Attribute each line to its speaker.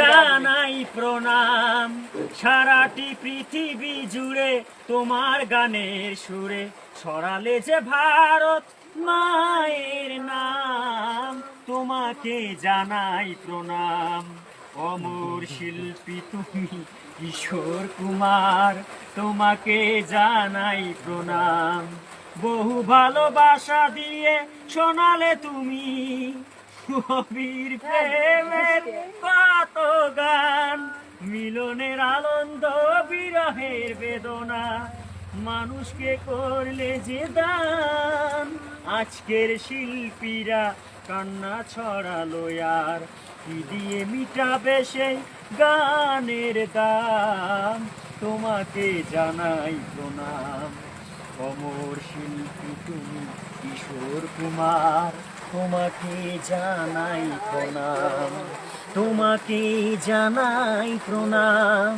Speaker 1: জানাই প্রণাম, সারাটি পৃথিবী জুড়ে তোমার গানের সুরে ছড়ালে যে ভারত মায়ের নাম। তোমাকে জানাই প্রণাম, অমর শিল্পী তুমি কিশোর কুমার, তোমাকে জানাই প্রণাম। বহু ভালোবাসা দিয়ে শোনালে তুমি গভীর প্রেমের কত গান, মিলনের আনন্দ বিরহের বেদনা, মানুষকে করলে যে দান। আজকের শিল্পীরা কান্না ছড়ালো আর কি দিয়ে মিটাবে সেই গানের দাম। তোমাকে জানাই প্রণাম, অমর শিল্পী তুমি কিশোর কুমার, তোমাকে জানাই প্রণাম, তোমাকে জানাই প্রণাম।